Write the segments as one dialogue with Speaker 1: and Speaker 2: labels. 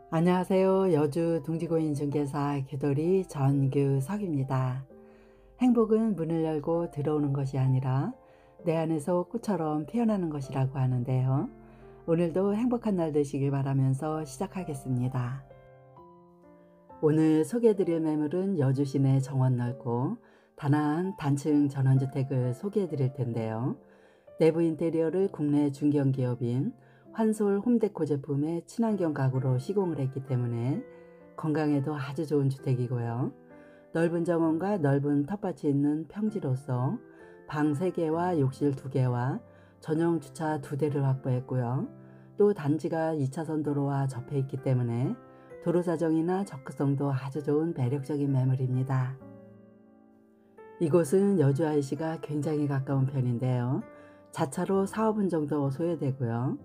Speaker 1: 안녕하세요. 여주 둥지고인중개사 귀돌이 전규석입니다. 행복은 문을 열고 들어오는 것이 아니라 내 안에서 꽃처럼 피어나는 것이라고 하는데요. 오늘도 행복한 날 되시길 바라면서 시작하겠습니다. 오늘 소개해드릴 매물은 여주 시내 정원 넓고 단아한 단층 전원주택을 소개해드릴 텐데요. 내부 인테리어를 국내 중견기업인 환솔 홈데코 제품의 친환경 가구로 시공을 했기 때문에 건강에도 아주 좋은 주택이고요. 넓은 정원과 넓은 텃밭이 있는 평지로서 방 3개와 욕실 2개와 전용 주차 2대를 확보했고요. 또 단지가 2차선 도로와 접해 있기 때문에 도로 사정이나 접근성도 아주 좋은 매력적인 매물입니다. 이곳은 여주 IC가 굉장히 가까운 편인데요. 자차로 4~5분 정도 소요되고요.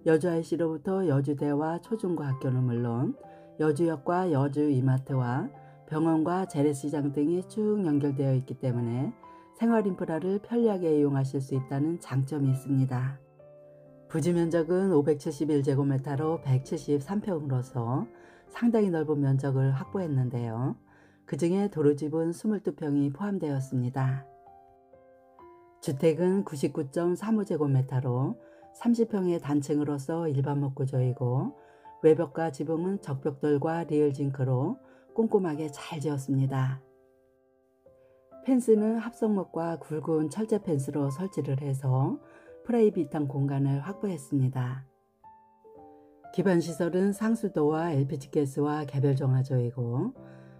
Speaker 1: 여주 IC로부터 여주대와 초중고학교는 물론 여주역과 여주 이마트와 병원과 재래시장 등이 쭉 연결되어 있기 때문에 생활 인프라를 편리하게 이용하실 수 있다는 장점이 있습니다. 부지 면적은 571제곱미터로 173평으로서 상당히 넓은 면적을 확보했는데요. 그 중에 도로집은 22평이 포함되었습니다. 주택은 99.35제곱미터로 30평의 단층으로서 일반목 구조이고 외벽과 지붕은 적벽돌과 리얼징크로 꼼꼼하게 잘 지었습니다. 펜스는 합성목과 굵은 철제 펜스로 설치를 해서 프라이빗한 공간을 확보했습니다. 기반시설은 상수도와 LPG가스와 개별 정화조이고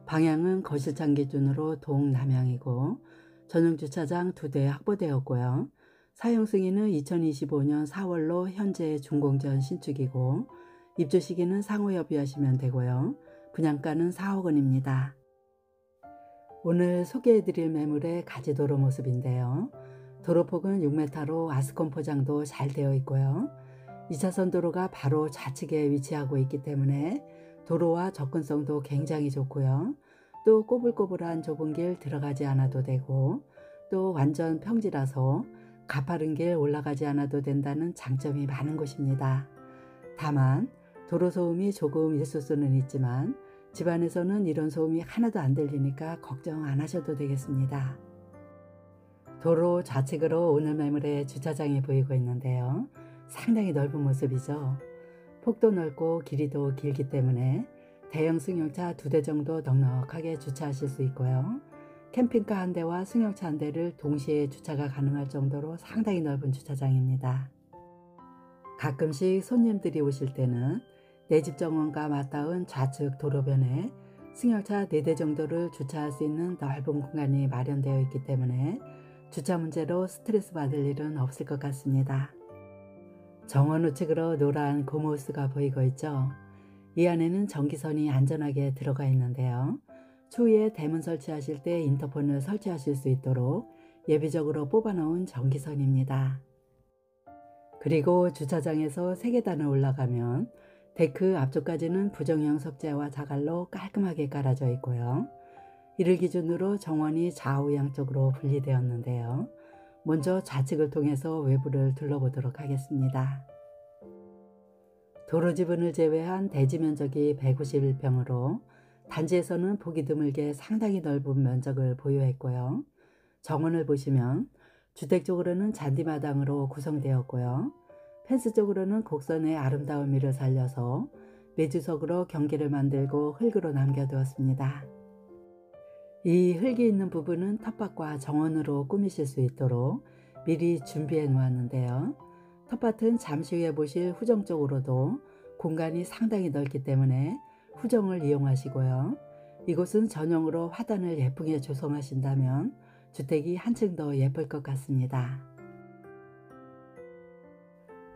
Speaker 1: 방향은 거실창 기준으로 동남향이고 전용 주차장 2대 확보되었고요. 사용 승인은 2025년 4월로 현재 준공전 신축이고 입주 시기는 상호 협의하시면 되고요. 분양가는 4억 원입니다. 오늘 소개해드릴 매물의 가지도로 모습인데요. 도로폭은 6m로 아스콘 포장도 잘 되어 있고요. 2차선 도로가 바로 좌측에 위치하고 있기 때문에 도로와 접근성도 굉장히 좋고요. 또 꼬불꼬불한 좁은 길 들어가지 않아도 되고 또 완전 평지라서 가파른 길 올라가지 않아도 된다는 장점이 많은 곳입니다. 다만 도로 소음이 조금 있을 수는 있지만 집안에서는 이런 소음이 하나도 안 들리니까 걱정 안 하셔도 되겠습니다. 도로 좌측으로 오늘 매물에 주차장이 보이고 있는데요. 상당히 넓은 모습이죠. 폭도 넓고 길이도 길기 때문에 대형 승용차 2대 정도 넉넉하게 주차하실 수 있고요. 캠핑카 1대와 승용차 1대를 동시에 주차가 가능할 정도로 상당히 넓은 주차장입니다. 가끔씩 손님들이 오실 때는 내 집 정원과 맞닿은 좌측 도로변에 승용차 4대 정도를 주차할 수 있는 넓은 공간이 마련되어 있기 때문에 주차 문제로 스트레스 받을 일은 없을 것 같습니다. 정원 우측으로 노란 고무호스가 보이고 있죠. 이 안에는 전기선이 안전하게 들어가 있는데요. 추후에 대문 설치하실 때 인터폰을 설치하실 수 있도록 예비적으로 뽑아놓은 전기선입니다. 그리고 주차장에서 3계단을 올라가면 데크 앞쪽까지는 부정형 석재와 자갈로 깔끔하게 깔아져 있고요. 이를 기준으로 정원이 좌우 양쪽으로 분리되었는데요. 먼저 좌측을 통해서 외부를 둘러보도록 하겠습니다. 도로 지분을 제외한 대지 면적이 151평으로 단지에서는 보기 드물게 상당히 넓은 면적을 보유했고요. 정원을 보시면 주택 쪽으로는 잔디마당으로 구성되었고요. 펜스 쪽으로는 곡선의 아름다움을 살려서 매주석으로 경계를 만들고 흙으로 남겨두었습니다. 이 흙이 있는 부분은 텃밭과 정원으로 꾸미실 수 있도록 미리 준비해 놓았는데요. 텃밭은 잠시 후에 보실 후정 쪽으로도 공간이 상당히 넓기 때문에 후정을 이용하시고요. 이곳은 전용으로 화단을 예쁘게 조성하신다면 주택이 한층 더 예쁠 것 같습니다.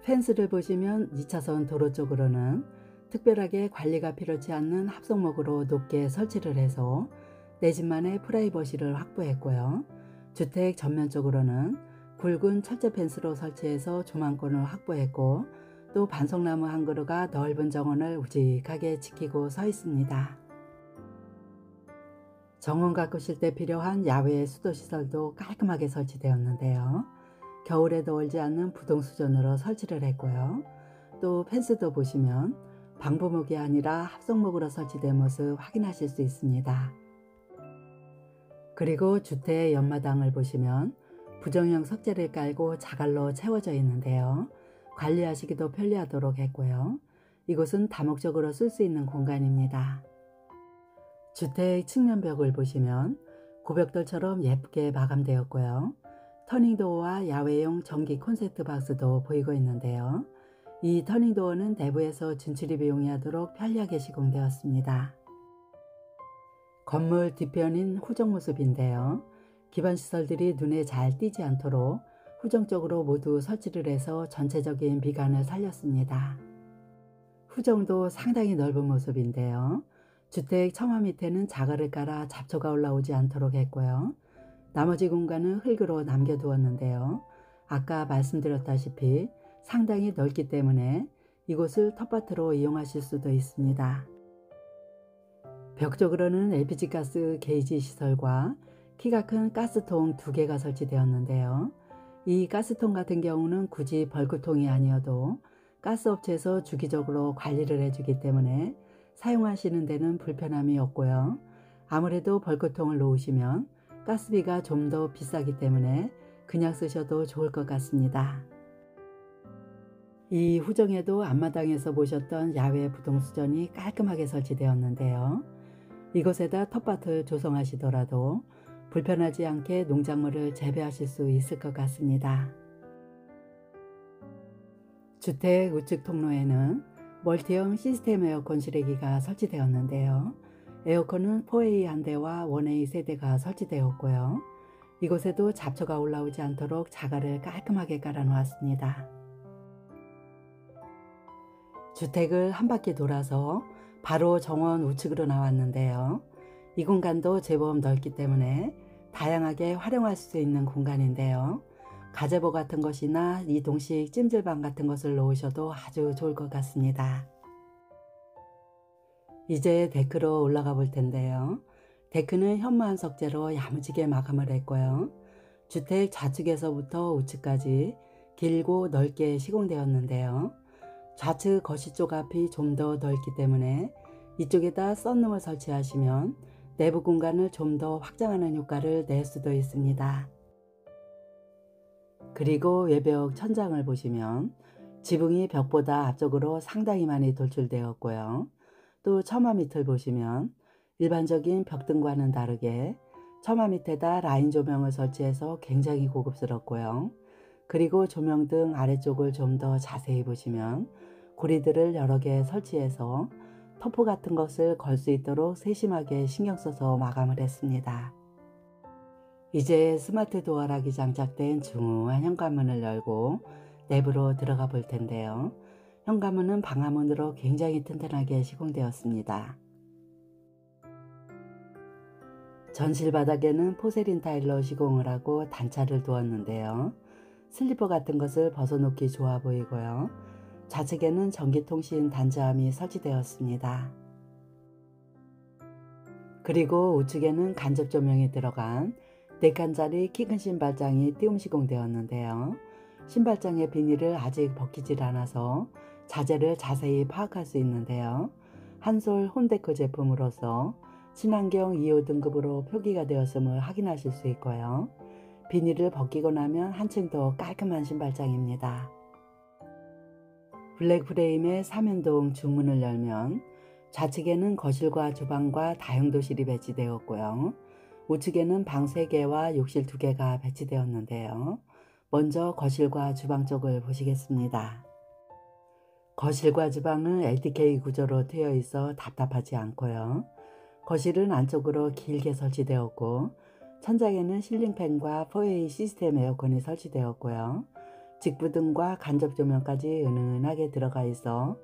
Speaker 1: 펜스를 보시면 2차선 도로 쪽으로는 특별하게 관리가 필요치 않는 합성목으로 높게 설치를 해서 내 집만의 프라이버시를 확보했고요. 주택 전면 쪽으로는 굵은 철제 펜스로 설치해서 조망권을 확보했고 또 반송나무 한 그루가 넓은 정원을 우직하게 지키고 서 있습니다. 정원 가꾸실 때 필요한 야외 수도시설도 깔끔하게 설치되었는데요. 겨울에도 얼지 않는 부동수전으로 설치를 했고요. 또 펜스도 보시면 방부목이 아니라 합성목으로 설치된 모습 확인하실 수 있습니다. 그리고 주택 옆마당을 보시면 부정형 석재를 깔고 자갈로 채워져 있는데요. 관리하시기도 편리하도록 했고요. 이곳은 다목적으로 쓸 수 있는 공간입니다. 주택 측면벽을 보시면 고벽돌처럼 예쁘게 마감되었고요. 터닝도어와 야외용 전기 콘센트 박스도 보이고 있는데요. 이 터닝도어는 내부에서 진출입이 용이하도록 편리하게 시공되었습니다. 건물 뒤편인 후정 모습인데요. 기반 시설들이 눈에 잘 띄지 않도록 후정 쪽으로 모두 설치를 해서 전체적인 미관을 살렸습니다. 후정도 상당히 넓은 모습인데요. 주택 처마 밑에는 자갈을 깔아 잡초가 올라오지 않도록 했고요. 나머지 공간은 흙으로 남겨두었는데요. 아까 말씀드렸다시피 상당히 넓기 때문에 이곳을 텃밭으로 이용하실 수도 있습니다. 벽 쪽으로는 LPG 가스 게이지 시설과 키가 큰 가스통 2개가 설치되었는데요. 이 가스통 같은 경우는 굳이 벌크통이 아니어도 가스업체에서 주기적으로 관리를 해주기 때문에 사용하시는 데는 불편함이 없고요. 아무래도 벌크통을 놓으시면 가스비가 좀 더 비싸기 때문에 그냥 쓰셔도 좋을 것 같습니다. 이 후정에도 앞마당에서 보셨던 야외 부동수전이 깔끔하게 설치되었는데요. 이곳에다 텃밭을 조성하시더라도 불편하지 않게 농작물을 재배하실 수 있을 것 같습니다. 주택 우측 통로에는 멀티형 시스템 에어컨 실외기가 설치되었는데요. 에어컨은 4A 한 대와 1A 3대가 설치되었고요. 이곳에도 잡초가 올라오지 않도록 자갈을 깔끔하게 깔아 놓았습니다. 주택을 한 바퀴 돌아서 바로 정원 우측으로 나왔는데요. 이 공간도 제법 넓기 때문에 다양하게 활용할 수 있는 공간인데요. 가제보 같은 것이나 이동식 찜질방 같은 것을 놓으셔도 아주 좋을 것 같습니다. 이제 데크로 올라가 볼 텐데요. 데크는 현무암 석재로 야무지게 마감을 했고요. 주택 좌측에서부터 우측까지 길고 넓게 시공되었는데요. 좌측 거실 쪽 앞이 좀 더 넓기 때문에 이쪽에다 썬룸을 설치하시면 내부 공간을 좀 더 확장하는 효과를 낼 수도 있습니다. 그리고 외벽 천장을 보시면 지붕이 벽보다 앞쪽으로 상당히 많이 돌출되었고요. 또 처마 밑을 보시면 일반적인 벽등과는 다르게 처마 밑에다 라인 조명을 설치해서 굉장히 고급스럽고요. 그리고 조명등 아래쪽을 좀 더 자세히 보시면 고리들을 여러 개 설치해서 터프 같은 것을 걸 수 있도록 세심하게 신경 써서 마감을 했습니다. 이제 스마트 도어락이 장착된 중후한 현관문을 열고 내부로 들어가 볼 텐데요. 현관문은 방화문으로 굉장히 튼튼하게 시공되었습니다. 전실 바닥에는 포세린 타일로 시공을 하고 단차를 두었는데요. 슬리퍼 같은 것을 벗어놓기 좋아 보이고요. 좌측에는 전기통신 단자함이 설치되었습니다. 그리고 우측에는 간접 조명이 들어간 4칸짜리 키 큰 신발장이 띄움 시공되었는데요. 신발장의 비닐을 아직 벗기질 않아서 자재를 자세히 파악할 수 있는데요. 한솔 홈데크 제품으로서 친환경 2호 등급으로 표기가 되었음을 확인하실 수 있고요. 비닐을 벗기고 나면 한층 더 깔끔한 신발장입니다. 블랙 프레임의 3연동 중문을 열면 좌측에는 거실과 주방과 다용도실이 배치되었고요. 우측에는 방 3개와 욕실 2개가 배치되었는데요. 먼저 거실과 주방 쪽을 보시겠습니다. 거실과 주방은 LDK 구조로 트여 있어 답답하지 않고요. 거실은 안쪽으로 길게 설치되었고 천장에는 실링팬과 4A 시스템 에어컨이 설치되었고요. 직부등과 간접 조명까지 은은하게 들어가 있어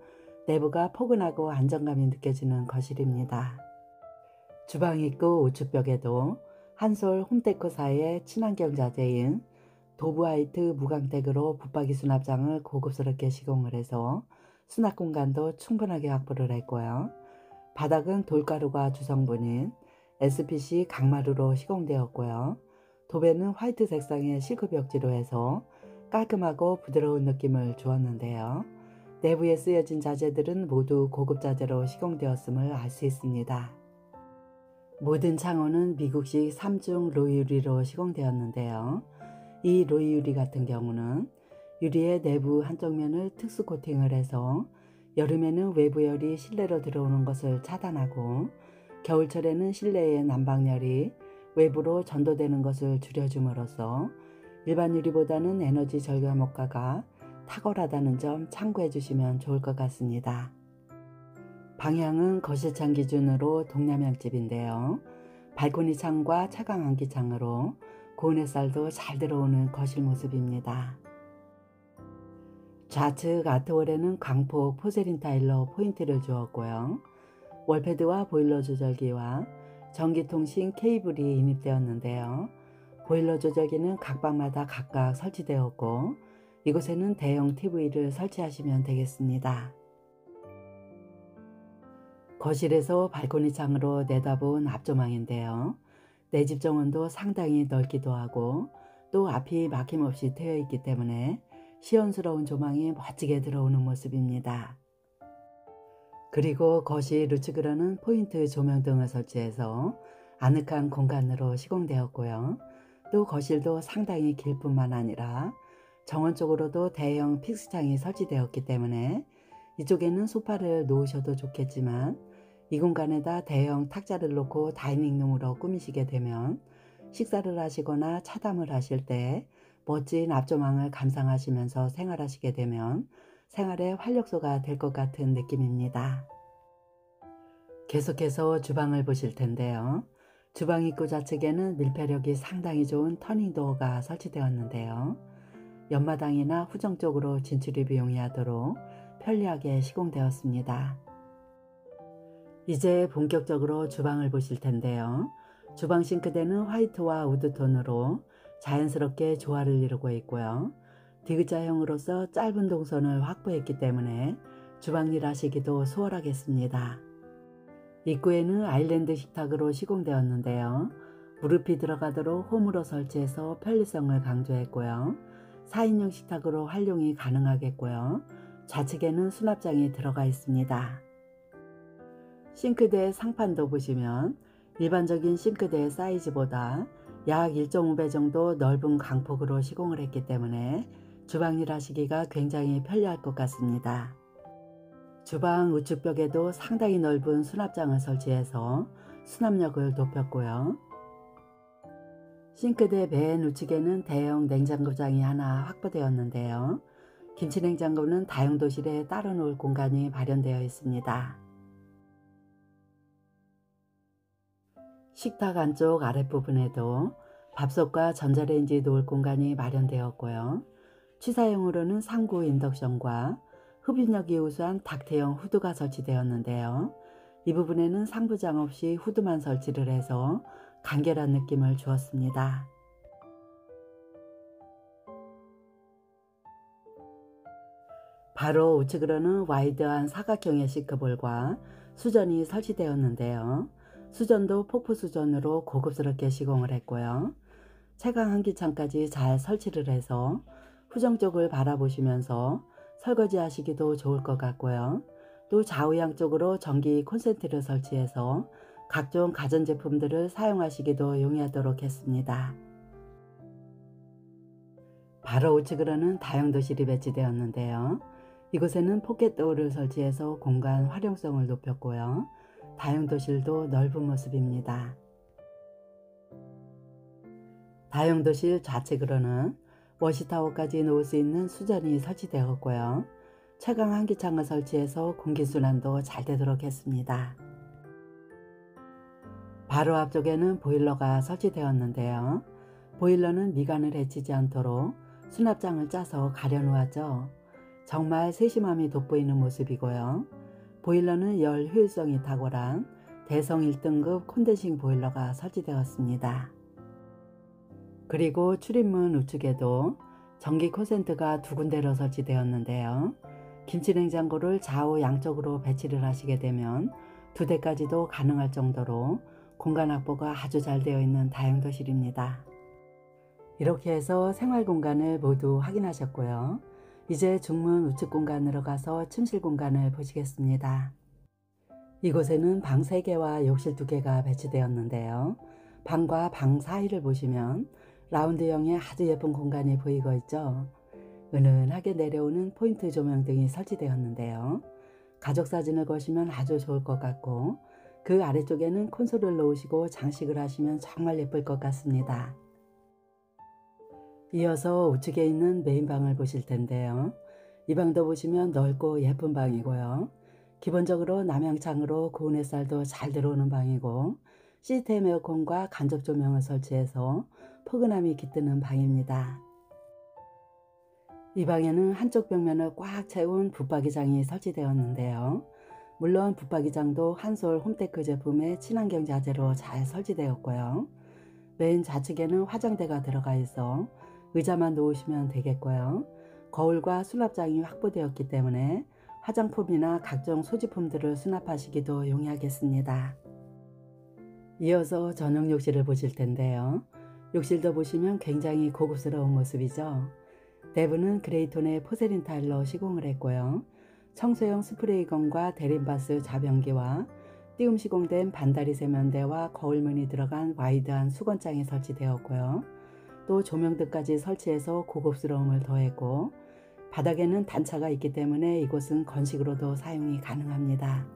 Speaker 1: 내부가 포근하고 안정감이 느껴지는 거실입니다. 주방 입구 우측 벽에도 한솔 홈테크사의 친환경 자재인 도브화이트 무광택으로 붙박이 수납장을 고급스럽게 시공을 해서 수납 공간도 충분하게 확보를 했고요. 바닥은 돌가루가 주성분인 SPC 강마루로 시공되었고요. 도배는 화이트 색상의 실크 벽지로 해서 깔끔하고 부드러운 느낌을 주었는데요. 내부에 쓰여진 자재들은 모두 고급 자재로 시공되었음을 알 수 있습니다. 모든 창호는 미국식 3중 로이 유리로 시공되었는데요. 이 로이 유리 같은 경우는 유리의 내부 한쪽 면을 특수 코팅을 해서 여름에는 외부 열이 실내로 들어오는 것을 차단하고 겨울철에는 실내의 난방열이 외부로 전도되는 것을 줄여줌으로써 일반 유리보다는 에너지 절감 효과가 탁월하다는 점 참고해 주시면 좋을 것 같습니다. 방향은 거실창 기준으로 동남향집인데요. 발코니 창과 차광 환기 창으로 고온 햇살도 잘 들어오는 거실 모습입니다. 좌측 아트월에는 광폭 포세린 타일로 포인트를 주었고요. 월패드와 보일러 조절기와 전기통신 케이블이 인입되었는데요. 보일러 조절기는 각 방마다 각각 설치되었고 이곳에는 대형 TV를 설치하시면 되겠습니다. 거실에서 발코니 창으로 내다본 앞조망인데요. 내 집 정원도 상당히 넓기도 하고 또 앞이 막힘없이 트여 있기 때문에 시원스러운 조망이 멋지게 들어오는 모습입니다. 그리고 거실 우측으로는 포인트 조명등을 설치해서 아늑한 공간으로 시공되었고요. 또 거실도 상당히 길 뿐만 아니라 정원 쪽으로도 대형 픽스창이 설치되었기 때문에 이쪽에는 소파를 놓으셔도 좋겠지만 이 공간에다 대형 탁자를 놓고 다이닝룸으로 꾸미시게 되면 식사를 하시거나 차담을 하실 때 멋진 앞조망을 감상하시면서 생활하시게 되면 생활의 활력소가 될 것 같은 느낌입니다. 계속해서 주방을 보실 텐데요. 주방 입구 좌측에는 밀폐력이 상당히 좋은 터닝도어가 설치되었는데요. 옆마당이나 후정 쪽으로 진출입이 용이하도록 편리하게 시공되었습니다. 이제 본격적으로 주방을 보실 텐데요. 주방 싱크대는 화이트와 우드톤으로 자연스럽게 조화를 이루고 있고요. 디귿자형으로서 짧은 동선을 확보했기 때문에 주방일 하시기도 수월하겠습니다. 입구에는 아일랜드 식탁으로 시공되었는데요. 무릎이 들어가도록 홈으로 설치해서 편리성을 강조했고요. 4인용 식탁으로 활용이 가능하겠고요. 좌측에는 수납장이 들어가 있습니다. 싱크대 상판도 보시면 일반적인 싱크대 사이즈보다 약 1.5배 정도 넓은 광폭으로 시공을 했기 때문에 주방일 하시기가 굉장히 편리할 것 같습니다. 주방 우측 벽에도 상당히 넓은 수납장을 설치해서 수납력을 높였고요. 싱크대 맨 우측에는 대형 냉장고장이 하나 확보되었는데요. 김치냉장고는 다용도실에 따로 놓을 공간이 마련되어 있습니다. 식탁 안쪽 아랫부분에도 밥솥과 전자레인지 놓을 공간이 마련되었고요. 취사용으로는 상구 인덕션과 흡입력이 우수한 닥트형 후드가 설치되었는데요. 이 부분에는 상부장 없이 후드만 설치를 해서 간결한 느낌을 주었습니다. 바로 우측으로는 와이드한 사각형의 싱크볼과 수전이 설치되었는데요. 수전도 폭포 수전으로 고급스럽게 시공을 했고요. 채광 환기창까지 잘 설치를 해서 후정 쪽을 바라보시면서 설거지 하시기도 좋을 것 같고요. 또 좌우양 쪽으로 전기 콘센트를 설치해서 각종 가전제품들을 사용하시기도 용이하도록 했습니다. 바로 우측으로는 다용도실이 배치되었는데요. 이곳에는 포켓도어를 설치해서 공간 활용성을 높였고요. 다용도실도 넓은 모습입니다. 다용도실 좌측으로는 워시타워까지 놓을 수 있는 수전이 설치되었고요. 채광 환기창을 설치해서 공기순환도 잘 되도록 했습니다. 바로 앞쪽에는 보일러가 설치되었는데요. 보일러는 미간을 해치지 않도록 수납장을 짜서 가려놓았죠. 정말 세심함이 돋보이는 모습이고요. 보일러는 열 효율성이 탁월한 대성 1등급 콘덴싱 보일러가 설치되었습니다. 그리고 출입문 우측에도 전기 콘센트가 두 군데로 설치되었는데요. 김치냉장고를 좌우 양쪽으로 배치를 하시게 되면 2대까지도 가능할 정도로 공간 확보가 아주 잘 되어 있는 다용도실입니다. 이렇게 해서 생활 공간을 모두 확인하셨고요. 이제 중문 우측 공간으로 가서 침실 공간을 보시겠습니다. 이곳에는 방 3개와 욕실 2개가 배치되었는데요. 방과 방 사이를 보시면 라운드형의 아주 예쁜 공간이 보이고 있죠. 은은하게 내려오는 포인트 조명 등이 설치되었는데요. 가족 사진을 거시면 아주 좋을 것 같고, 그 아래쪽에는 콘솔을 놓으시고 장식을 하시면 정말 예쁠 것 같습니다. 이어서 우측에 있는 메인방을 보실 텐데요. 이 방도 보시면 넓고 예쁜 방이고요. 기본적으로 남향창으로 고운 햇살도 잘 들어오는 방이고, 시스템 에어컨과 간접 조명을 설치해서 포근함이 깃드는 방입니다. 이 방에는 한쪽 벽면을 꽉 채운 붙박이장이 설치되었는데요. 물론 붙박이장도 한솔 홈테크 제품의 친환경 자재로 잘 설치되었고요. 맨 좌측에는 화장대가 들어가 있어 의자만 놓으시면 되겠고요. 거울과 수납장이 확보되었기 때문에 화장품이나 각종 소지품들을 수납하시기도 용이하겠습니다. 이어서 전용 욕실을 보실 텐데요. 욕실도 보시면 굉장히 고급스러운 모습이죠. 내부는 그레이톤의 포세린 타일로 시공을 했고요. 청소용 스프레이건과 대림바스 자변기와 띄움 시공된 반다리 세면대와 거울문이 들어간 와이드한 수건장이 설치되었고요. 또 조명등까지 설치해서 고급스러움을 더했고, 바닥에는 단차가 있기 때문에 이곳은 건식으로도 사용이 가능합니다.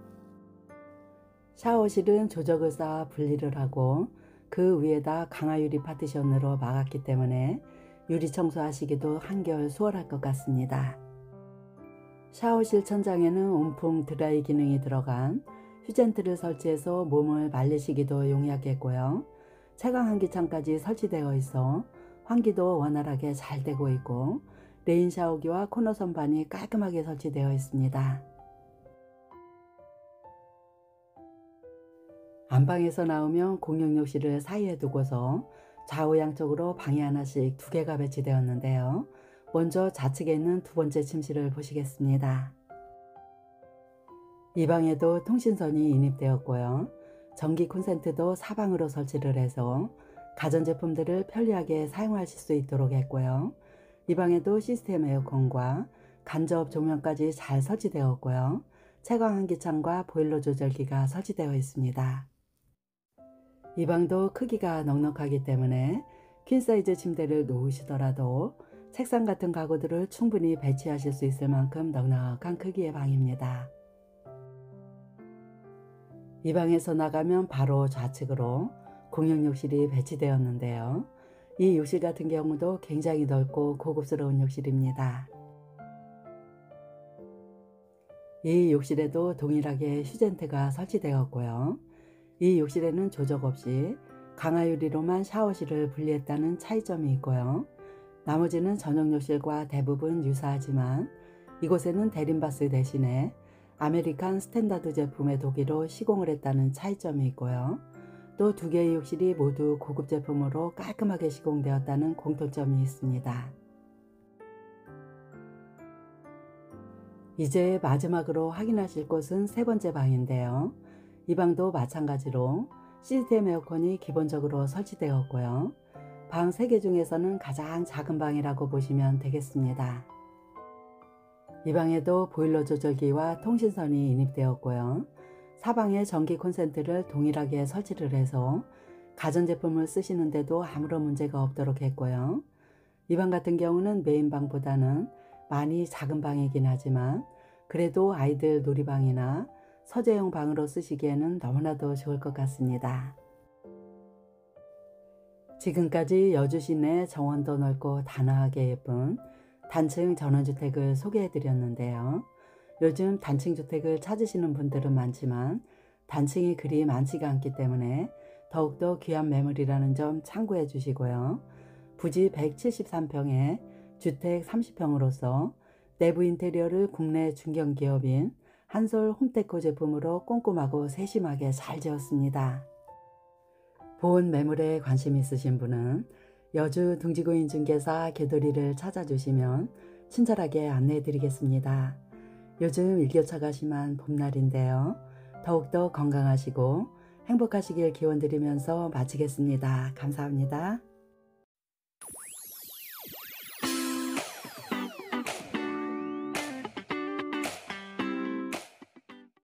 Speaker 1: 샤워실은 조적을 쌓아 분리를 하고 그 위에다 강화유리 파티션으로 막았기 때문에 유리 청소하시기도 한결 수월할 것 같습니다. 샤워실 천장에는 온풍 드라이 기능이 들어간 휴젠트를 설치해서 몸을 말리시기도 용이하겠고요. 채광 환기창까지 설치되어 있어 환기도 원활하게 잘 되고 있고, 레인 샤워기와 코너 선반이 깔끔하게 설치되어 있습니다. 안방에서 나오면 공용 욕실을 사이에 두고서 좌우 양쪽으로 방이 하나씩 2개가 배치되었는데요. 먼저 좌측에 있는 2번째 침실을 보시겠습니다. 이 방에도 통신선이 인입되었고요. 전기 콘센트도 사방으로 설치를 해서 가전제품들을 편리하게 사용하실 수 있도록 했고요. 이 방에도 시스템 에어컨과 간접 조명까지 잘 설치되었고요. 채광 환기창과 보일러 조절기가 설치되어 있습니다. 이 방도 크기가 넉넉하기 때문에 퀸사이즈 침대를 놓으시더라도 책상 같은 가구들을 충분히 배치하실 수 있을 만큼 넉넉한 크기의 방입니다. 이 방에서 나가면 바로 좌측으로 공용 욕실이 배치되었는데요. 이 욕실 같은 경우도 굉장히 넓고 고급스러운 욕실입니다. 이 욕실에도 동일하게 휴젠트가 설치되었고요. 이 욕실에는 조적 없이 강화유리로만 샤워실을 분리했다는 차이점이 있고요. 나머지는 전용 욕실과 대부분 유사하지만 이곳에는 대림바스 대신에 아메리칸 스탠다드 제품의 도기로 시공을 했다는 차이점이 있고요. 또 2개의 욕실이 모두 고급 제품으로 깔끔하게 시공되었다는 공통점이 있습니다. 이제 마지막으로 확인하실 곳은 3번째 방인데요. 이 방도 마찬가지로 시스템 에어컨이 기본적으로 설치되었고요. 방 3개 중에서는 가장 작은 방이라고 보시면 되겠습니다. 이 방에도 보일러 조절기와 통신선이 인입되었고요. 사방에 전기 콘센트를 동일하게 설치를 해서 가전제품을 쓰시는데도 아무런 문제가 없도록 했고요. 이 방 같은 경우는 메인방보다는 많이 작은 방이긴 하지만 그래도 아이들 놀이방이나 서재용 방으로 쓰시기에는 너무나도 좋을 것 같습니다. 지금까지 여주 시내 정원도 넓고 단아하게 예쁜 단층 전원주택을 소개해 드렸는데요. 요즘 단층 주택을 찾으시는 분들은 많지만 단층이 그리 많지가 않기 때문에 더욱더 귀한 매물이라는 점 참고해 주시고요. 부지 173평에 주택 30평으로서 내부 인테리어를 국내 중견기업인 한솔 홈테크 제품으로 꼼꼼하고 세심하게 잘 지었습니다. 본 매물에 관심 있으신 분은 여주 등지구인중개사 개돌이를 찾아주시면 친절하게 안내해 드리겠습니다. 요즘 일교차가 심한 봄날인데요. 더욱더 건강하시고 행복하시길 기원드리면서 마치겠습니다. 감사합니다.